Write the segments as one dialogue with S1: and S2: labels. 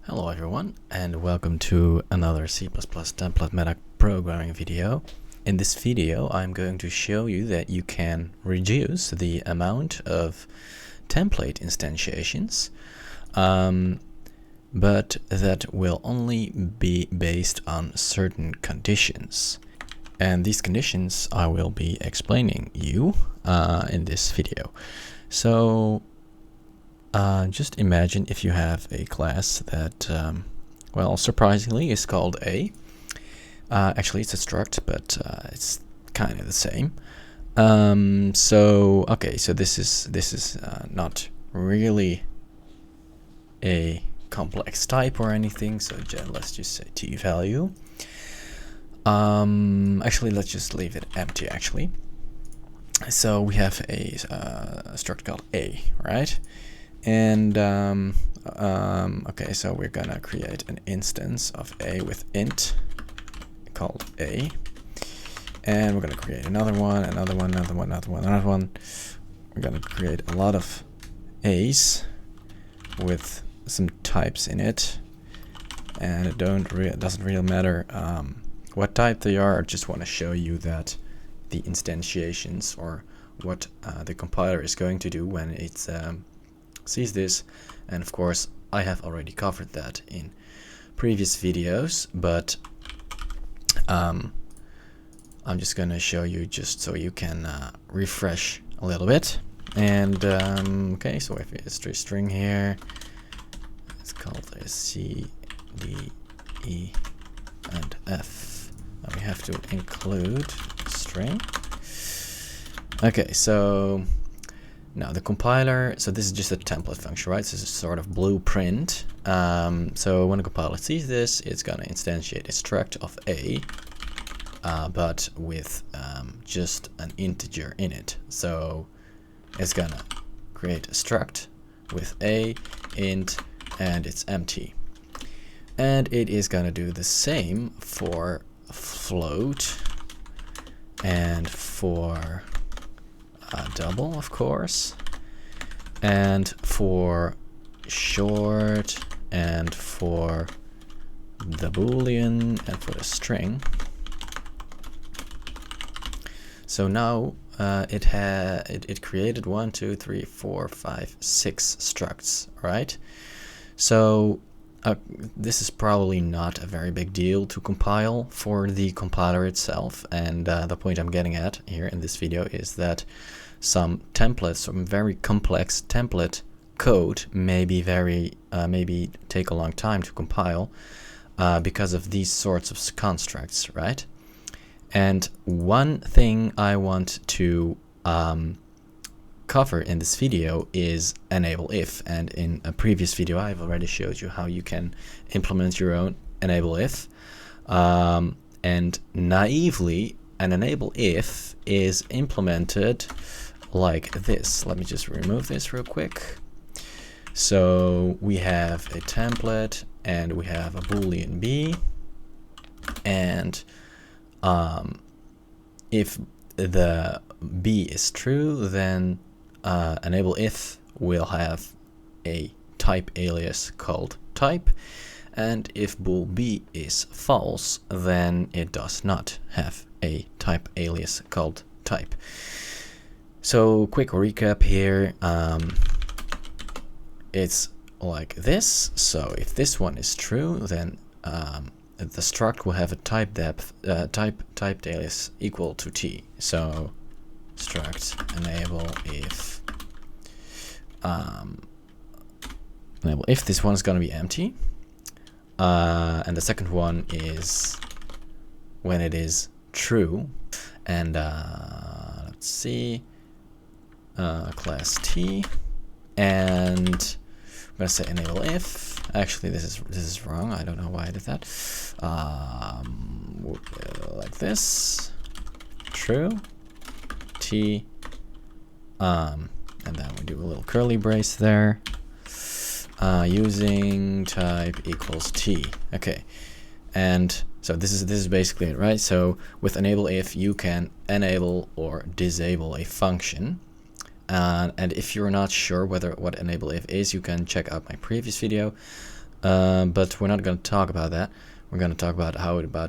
S1: Hello everyone, and welcome to another C++ template meta programming video. In this video I'm going to show you that you can reduce the amount of template instantiations, but that will only be based on certain conditions. And these conditions I will be explaining you in this video. So just imagine if you have a class that, well, surprisingly is called A. Actually, it's a struct, but it's kind of the same. So this is not really a complex type or anything. So let's just say t value. Actually, let's just leave it empty. Actually, so we have a struct called A, right? And okay, so we're gonna create an instance of A with int called A, and we're gonna create another one. We're gonna create a lot of A's with some types in it, and it doesn't really matter what type they are. I just want to show you that the instantiations, or what the compiler is going to do when it's sees this. And of course I have already covered that in previous videos, but I'm just gonna show you just so you can refresh a little bit. And okay, so if it's a string here, it's called a C, D, E, and F. We have to include string. Okay, so now the compiler, so this is just a template function, right? This is a sort of blueprint. So when the compiler sees this, it's gonna instantiate a struct of A, but with just an integer in it. So it's gonna create a struct with A, int, and it's empty. And it is gonna do the same for float and for double, of course, and for short, and for the boolean, and for the string. So now it created 1, 2, 3, 4, 5, 6 structs, right? So this is probably not a very big deal to compile for the compiler itself, and the point I'm getting at here in this video is that some templates, some very complex template code maybe take a long time to compile because of these sorts of constructs, right? And one thing I want to cover in this video is enable if, and in a previous video I've already showed you how you can implement your own enable if, and naively an enable if is implemented like this. Let me just remove this real quick. So we have a template and we have a boolean b, and if the b is true, then enable if will have a type alias called type, and if bool b is false, then it does not have a type alias called type. So quick recap here, it's like this. So if this one is true, then the struct will have a type depth typed alias equal to t. So struct enable if this one is going to be empty, and the second one is when it is true. And let's see, class t, and I'm gonna say enable if. Actually, this is wrong. I don't know why I did that. Like this, true, t, and then we do a little curly brace there, using type equals t. Okay, and so this is basically it, right? So with enable if, you can enable or disable a function. And if you're not sure what enable if is, you can check out my previous video. but we're not going to talk about that. We're going to talk about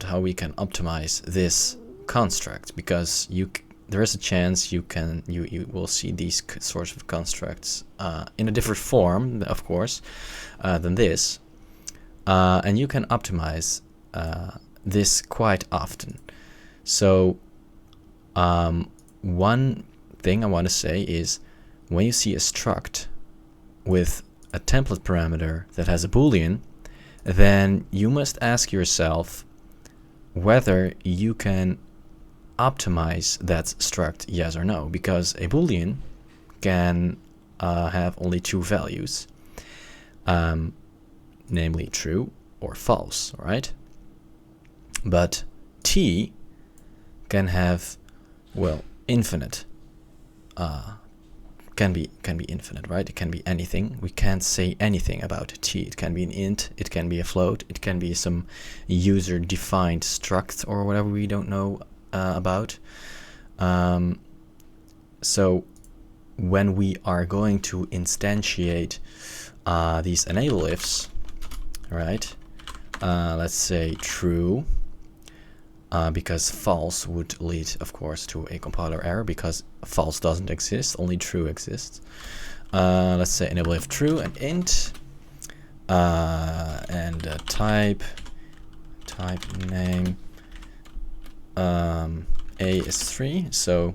S1: how we can optimize this construct, because there is a chance you will see these sorts of constructs in a different form, of course, than this, and you can optimize this quite often. So one thing I want to say is, when you see a struct with a template parameter that has a boolean, then you must ask yourself whether you can optimize that struct, yes or no, because a boolean can have only two values, namely true or false, right? But t can have, well, infinite, can be infinite, right? It can be anything. We can't say anything about t. It can be an int, it can be a float, it can be some user defined struct or whatever we don't know about. So when we are going to instantiate these enable ifs, right? Let's say true, because false would lead, of course, to a compiler error, because false doesn't exist, only true exists. Let's say enable if true and int, and type name a is 3. So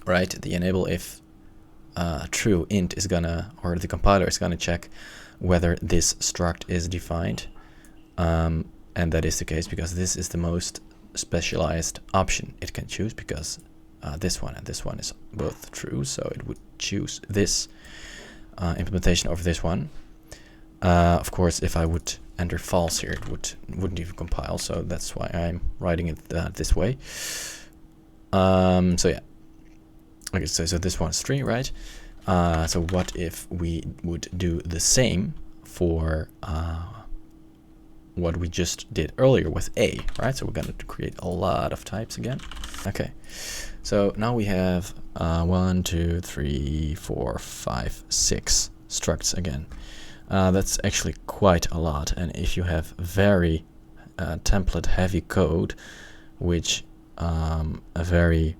S1: right, the enable if true int is gonna, or the compiler is gonna check whether this struct is defined, and that is the case because this is the most specialized option it can choose, because this one and this one is both true, so it would choose this implementation over this one. Of course, if I would enter false here, it wouldn't even compile, so that's why I'm writing it this way. So yeah, okay, so this one's 3, right? So what if we would do the same for what we just did earlier with a, right? So we're going to create a lot of types again. Okay, so now we have 1, 2, 3, 4, 5, 6 structs again. That's actually quite a lot, and if you have very template heavy code, which very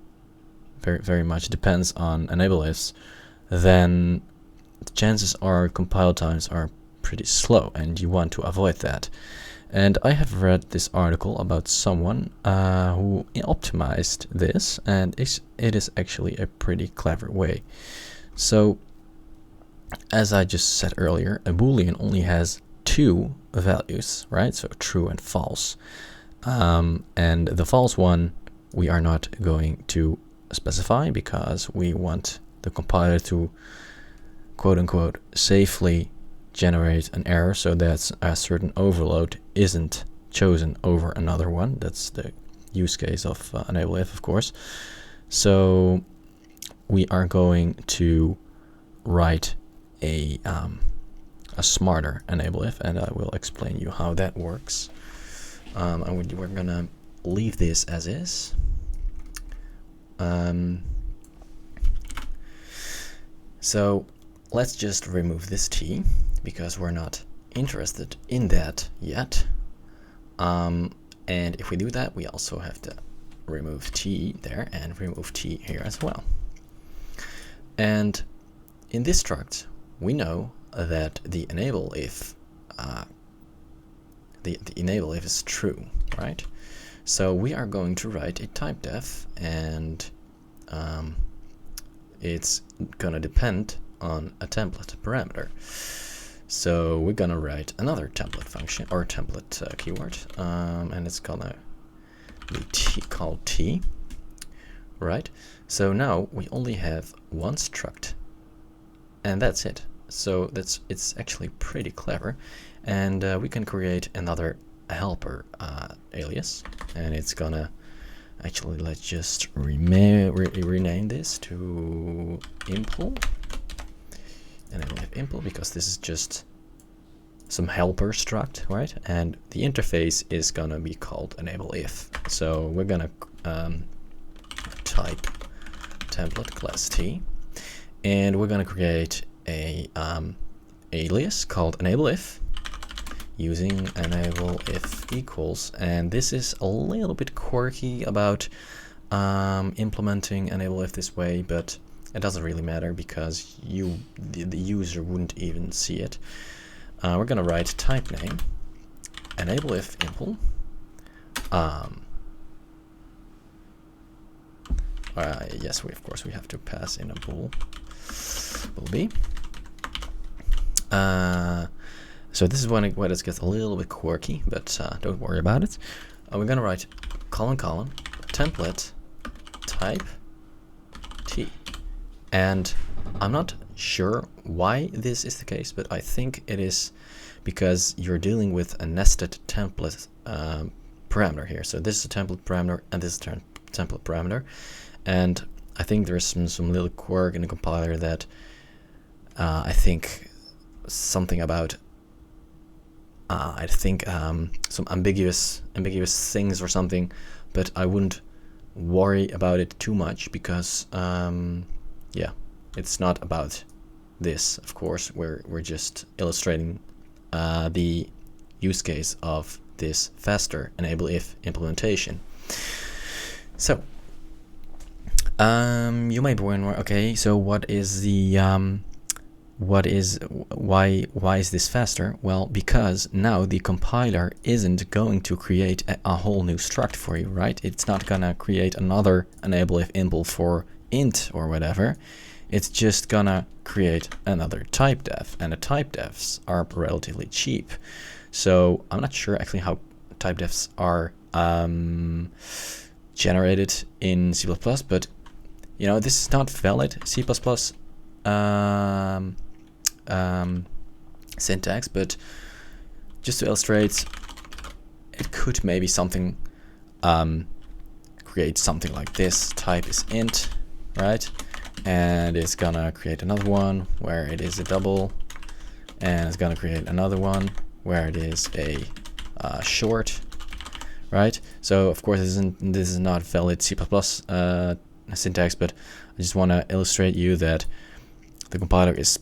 S1: much depends on enable ifs, then the chances are compile times are pretty slow, and you want to avoid that. And I have read this article about someone who optimized this, and it is actually a pretty clever way. So as I just said earlier, a boolean only has 2 values, right? So true and false. And the false one we are not going to specify, because we want the compiler to quote-unquote safely generate an error so that a certain overload isn't chosen over another one. That's the use case of enable if, of course. So we are going to write a smarter enable if, and I will explain you how that works. And we're gonna leave this as is. So let's just remove this t, because we're not interested in that yet. And if we do that, we also have to remove t there and remove t here as well. And in this struct, we know that the enable if the enable if is true, right? So we are going to write a type def, and it's gonna depend on a template parameter. So we're gonna write another template function, or template keyword, and it's gonna be called t, right? So now we only have one struct, and that's it. So it's actually pretty clever, and we can create another helper alias, and it's gonna actually, let's just rename this to impl, and then we have impl because this is just some helper struct, right? And the interface is gonna be called enable if. So we're gonna type template class t, and we're gonna create a alias called enable if, using enable if equals, and this is a little bit quirky about implementing enable if this way, but it doesn't really matter because the user wouldn't even see it. We're gonna write type name enable if impl yes, of course we have to pass in a bool b. So this is when it gets a little bit quirky, but don't worry about it. We're gonna write colon template type t, and I'm not sure why this is the case, but I think it is because you're dealing with a nested template parameter here. So this is a template parameter and this is a template parameter, and I think there's some little quirk in the compiler that I think something about some ambiguous things or something, but I wouldn't worry about it too much because yeah, it's not about this. Of course, we're just illustrating the use case of this faster enable if implementation. So you might be wondering, okay, so what is the why is this faster? Well, because now the compiler isn't going to create a whole new struct for you, right? It's not gonna create another enable if impl for int or whatever. It's just gonna create another type def, and the type defs are relatively cheap. So I'm not sure actually how type defs are generated in C++, but you know, this is not valid C++ syntax, but just to illustrate, it could maybe something create something like this. Type is int, right? And it's gonna create another one where it is a double, and it's gonna create another one where it is a short, right? So of course this is not valid C++ syntax, but I just want to illustrate you that the compiler is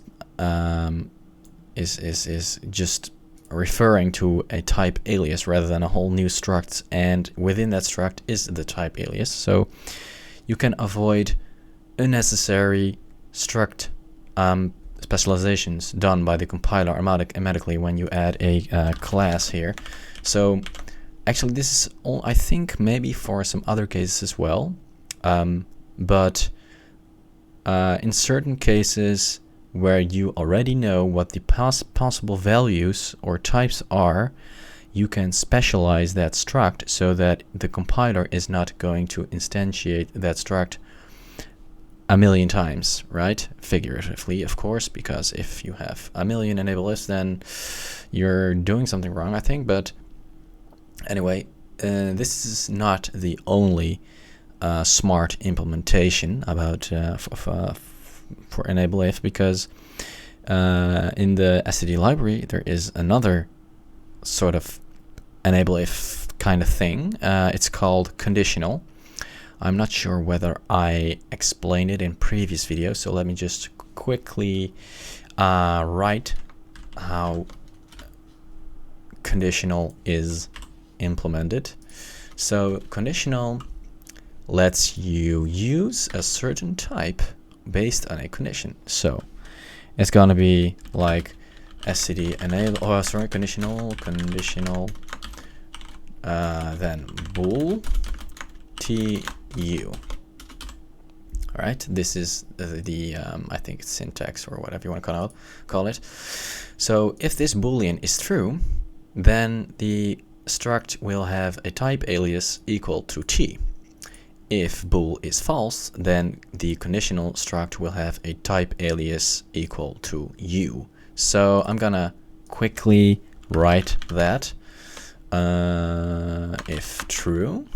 S1: just referring to a type alias rather than a whole new struct, and within that struct is the type alias. So you can avoid unnecessary struct specializations done by the compiler automatically when you add a class here. So actually this is all, I think, maybe for some other cases as well, but in certain cases where you already know what the possible values or types are, you can specialize that struct so that the compiler is not going to instantiate that struct a million times, right? Figuratively, of course, because if you have a million enable ifs, then you're doing something wrong, I think. But anyway, this is not the only smart implementation about for enable if, because in the std library there is another sort of enable if kind of thing. It's called conditional. I'm not sure whether I explained it in previous videos, so let me just quickly write how conditional is implemented. So conditional lets you use a certain type based on a condition. So it's gonna be like std enable, conditional, then bool tu. All right, this is the I think it's syntax or whatever you want to call it. So if this boolean is true, then the struct will have a type alias equal to t. If bool is false, then the conditional struct will have a type alias equal to u. So I'm gonna quickly write that. If true,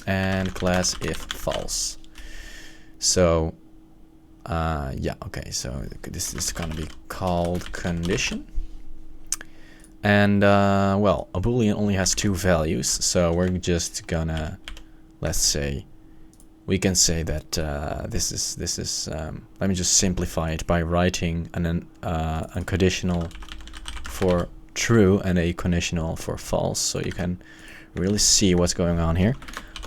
S1: and class if false. So yeah, okay, so this is gonna be called condition. And well, a boolean only has two values, so we're just gonna, let's say, we can say that this is let me just simplify it by writing a conditional for true and a conditional for false, so you can really see what's going on here.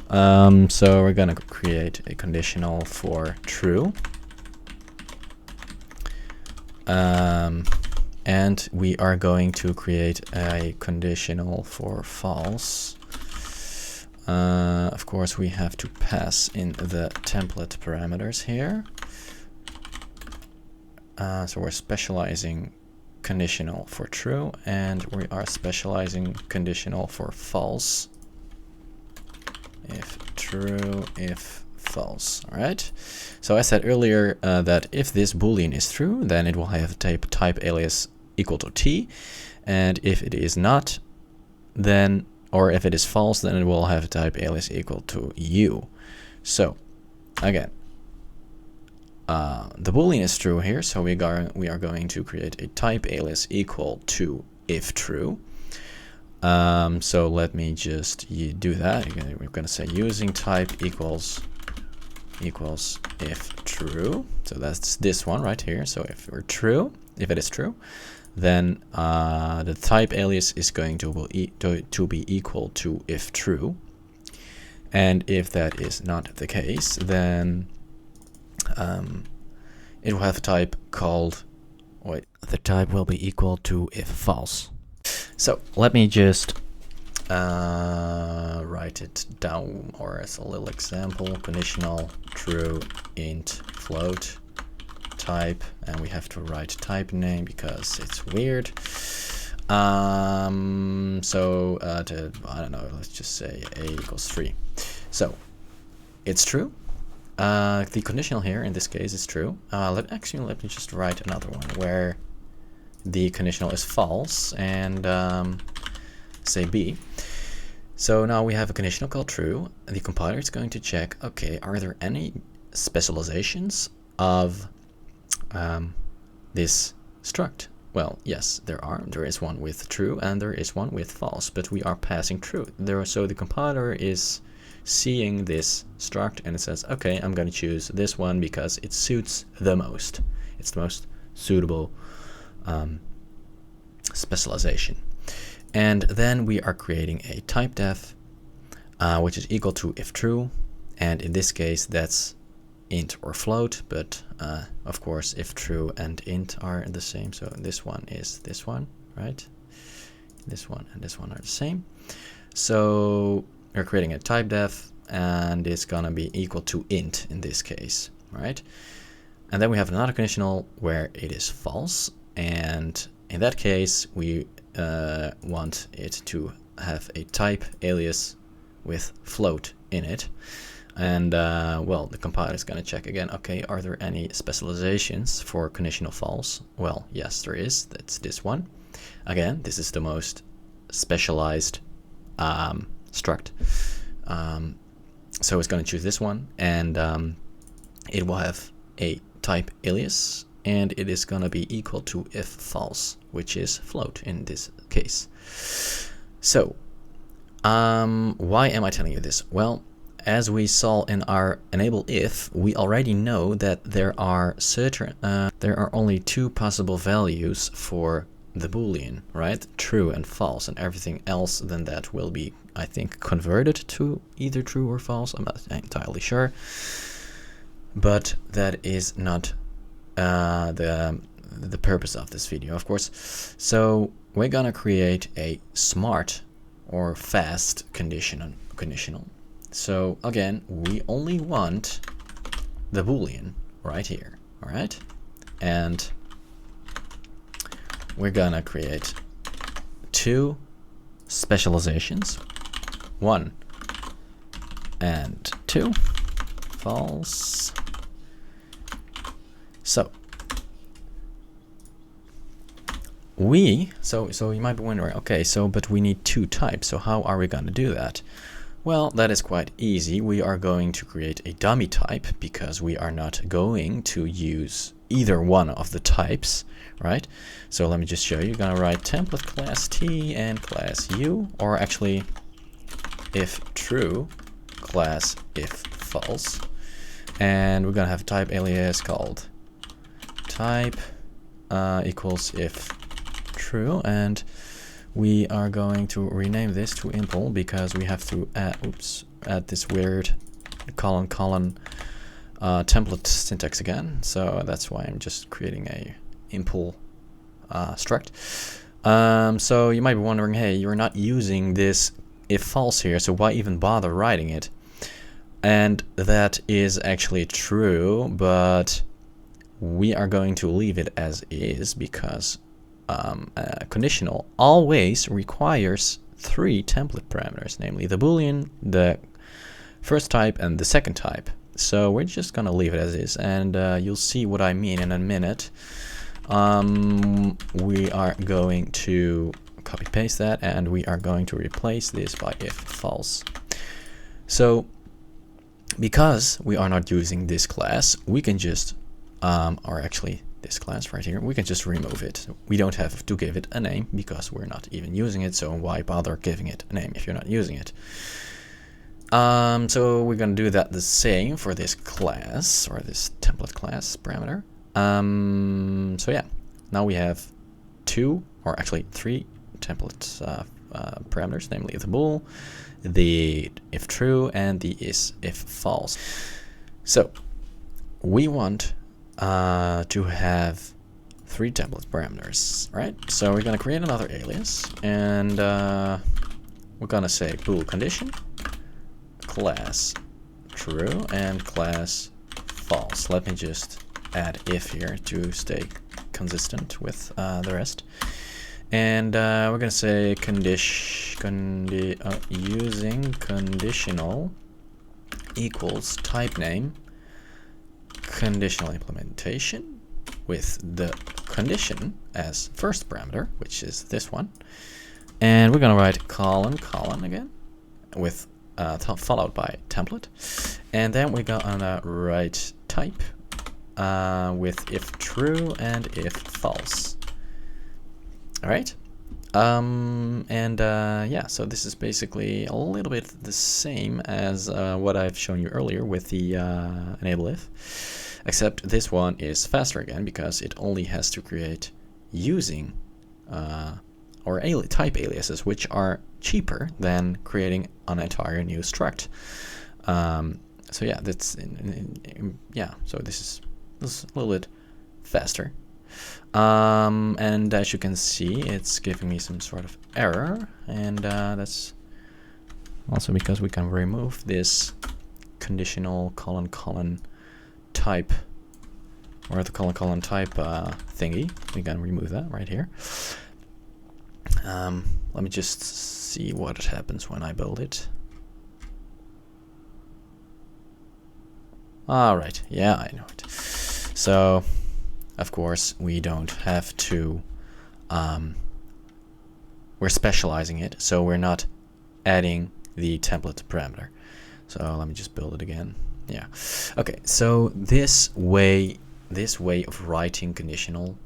S1: So we're gonna create a conditional for true, and we are going to create a conditional for false. Of course, we have to pass in the template parameters here. So we're specializing conditional for true, and we are specializing conditional for false. If true, if false. All right. So I said earlier that if this boolean is true, then it will have a type alias equal to t, and if it is not, then, or if it is false, then it will have a type alias equal to u. So again, the boolean is true here, so we are going to create a type alias equal to if true. So let me just do that. We're going to say using type equals if true. So that's this one right here. So if it is true, then the type alias is going to be equal to if true. And if that is not the case, then it will have a type called, the type will be equal to if false. So let me just write it down, or as a little example: conditional true int float type, and we have to write type name because it's weird. I don't know, let's just say a equals 3. So it's true. The conditional here in this case is true. Let me just write another one where the conditional is false, and say b. So now we have a conditional called true, and the compiler is going to check, okay, are there any specializations of this struct? Well, yes, there are. There is one with true and there is one with false, but we are passing true. So the compiler is seeing this struct and it says, okay, I'm going to choose this one because it suits the most. It's the most suitable specialization. And then we are creating a type def, which is equal to if true, and in this case that's int or float, but of course if true and int are the same, so this one is this one, right? This one and this one are the same. So we're creating a type def, and it's gonna be equal to int in this case, right? And then we have another conditional where it is false, and in that case we want it to have a type alias with float in it. And well, the compiler is going to check again, okay, are there any specializations for conditional false? Well, yes, there is. That's this one. Again, this is the most specialized struct. So it's going to choose this one, and it will have a type alias, and it is going to be equal to if false, which is float in this case. So why am I telling you this? Well, as we saw in our enable if, we already know that there are only two possible values for the boolean, right? True and false, and everything else than that will be, I think, converted to either true or false. I'm not entirely sure, but that is not the purpose of this video, of course. So we're gonna create a smart or fast conditional. So again, we only want the boolean right here, all right? And we're gonna create two specializations, 1 and 2, false. So you might be wondering, okay, but we need two types, so how are we going to do that? Well, that is quite easy. We are going to create a dummy type because we are not going to use either one of the types, right? So let me just show you. You're going to write template class T and class U, or actually if true, class if false. And we're going to have a type alias called type equals if true, and we are going to rename this to impl because we have to add this weird colon template syntax again. So that's why I'm just creating a impl struct. So you might be wondering, hey, you're not using this if false here, so why even bother writing it? And that is actually true, but we are going to leave it as is because conditional always requires 3 template parameters, namely the boolean, the first type, and the second type. So we're just gonna leave it as is, and you'll see what I mean in a minute. We are going to copy paste that, and we are going to replace this by if false. So because we are not using this class, we can just or actually this class right here, we can just remove it. We don't have to give it a name because we're not even using it, so why bother giving it a name if you're not using it? So we're gonna do that the same for this class, or this template class parameter. So yeah, now we have 2, or actually 3 template parameters, namely the bool, the if true, and the if false. So we want to have 3 template parameters, right? So we're gonna create another alias, and we're gonna say bool condition class true and class false. Let me just add if here to stay consistent with the rest. And we're gonna say using conditional equals type name conditional implementation with the condition as first parameter, which is this one, and we're gonna write colon again with followed by template, and then we're gonna write type with if true and if false. All right. Yeah, so this is basically a little bit the same as what I've shown you earlier with the enable if, except this one is faster again because it only has to create using or type aliases, which are cheaper than creating an entire new struct. So yeah, that's yeah. So this is a little bit faster. And as you can see, it's giving me some sort of error, and that's also because we can remove this conditional colon type, or the colon type thingy. We can remove that right here. Let me just see what happens when I build it. Alright, yeah, I know it. So of course, we don't have to, we're specializing it, so we're not adding the template parameter. So let me just build it again. Yeah. Okay, so this way of writing conditional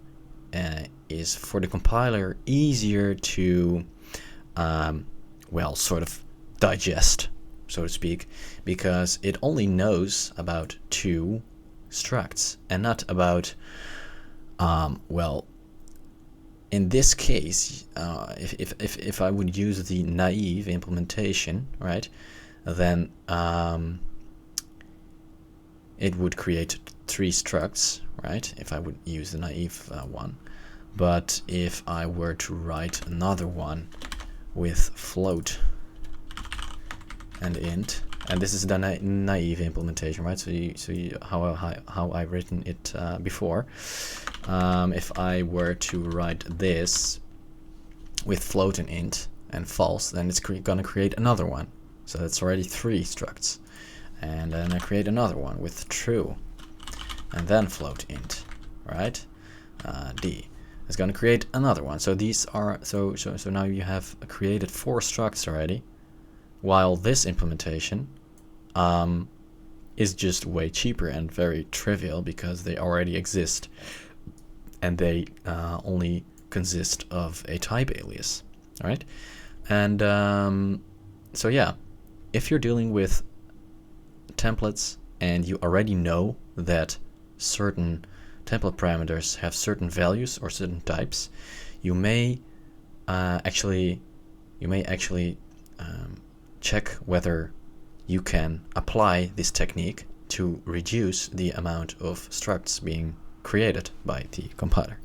S1: is for the compiler easier to, well, sort of digest, so to speak, because it only knows about 2 structs and not about well, in this case, if I would use the naive implementation, right, then it would create 3 structs, right, if I would use the naive one. But if I were to write another one with float and int, and this is the naive implementation, right? So how I've written it before. If I were to write this with float and int and false, then it's gonna create another one. So that's already 3 structs. And then I create another one with true, and then float int, right? D. It's gonna create another one. So these are so now you have created 4 structs already. While this implementation is just way cheaper and very trivial because they already exist, and they only consist of a type alias. All right, and so yeah, if you're dealing with templates and you already know that certain template parameters have certain values or certain types, you may you may actually check whether you can apply this technique to reduce the amount of structs being created by the compiler.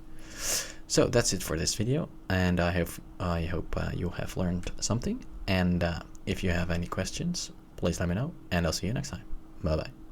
S1: So that's it for this video, and I hope you have learned something. And if you have any questions, please let me know, and I'll see you next time. Bye bye.